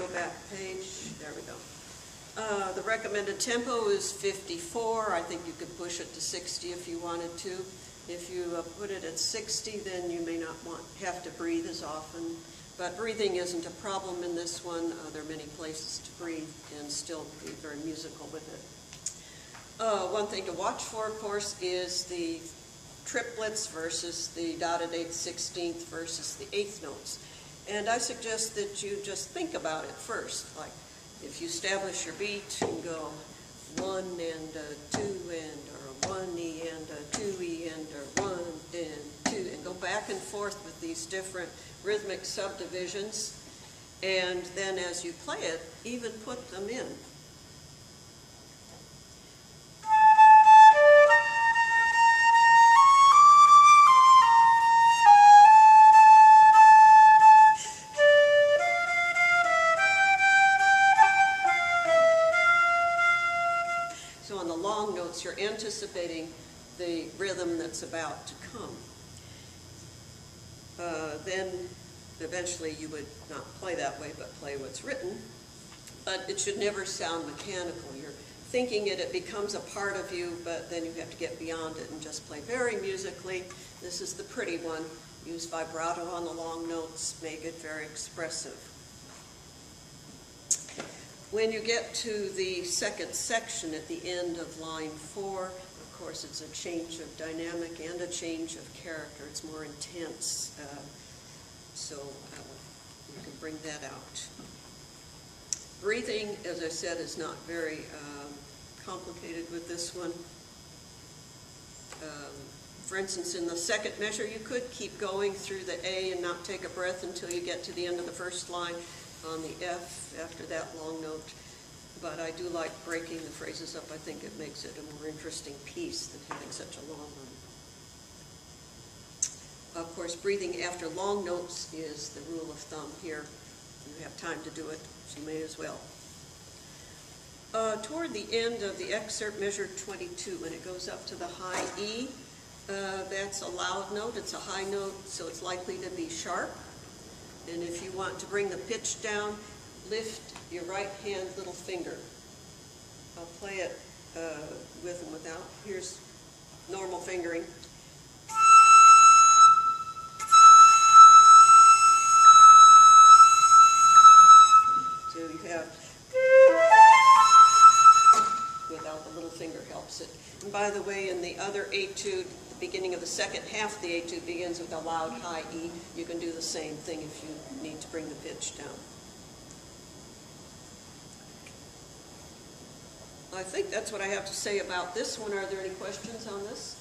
go back page. There we go. The recommended tempo is 54. I think you could push it to 60 if you wanted to. If you put it at 60, then you may not have to breathe as often. But breathing isn't a problem in this one. There are many places to breathe and still be very musical with it. One thing to watch for, of course, is the triplets versus the dotted 8th, 16th versus the 8th notes. And I suggest that you just think about it first. Like if you establish your beat and go 1 and 2 and, or 1E and 2E and, or 1 and 2, and go back and forth with these different rhythmic subdivisions. And then as you play it, even put them in. So on the long notes, you're anticipating the rhythm that's about to come. Then eventually you would not play that way, but play what's written. But it should never sound mechanical. You're thinking it becomes a part of you, but then you have to get beyond it and just play very musically. This is the pretty one. Use vibrato on the long notes, make it very expressive. When you get to the second section at the end of line 4, of course it's a change of dynamic and a change of character. It's more intense, so you can bring that out. Breathing, as I said, is not very complicated with this one. For instance, in the second measure, you could keep going through the A and not take a breath until you get to the end of the first line on the F after that long note. But I do like breaking the phrases up. I think it makes it a more interesting piece than having such a long one. Of course, breathing after long notes is the rule of thumb here. You have time to do it, so you may as well. Toward the end of the excerpt, measure 22, when it goes up to the high E, that's a loud note. It's a high note, so it's likely to be sharp. And if you want to bring the pitch down, lift your right hand little finger. I'll play it with and without. Here's normal fingering. So you have, without the little finger helps it. And by the way, in the other etude, the beginning of the second half of the etude begins with a loud high E. You can do the same thing if you need to bring the pitch down. I think that's what I have to say about this one. Are there any questions on this?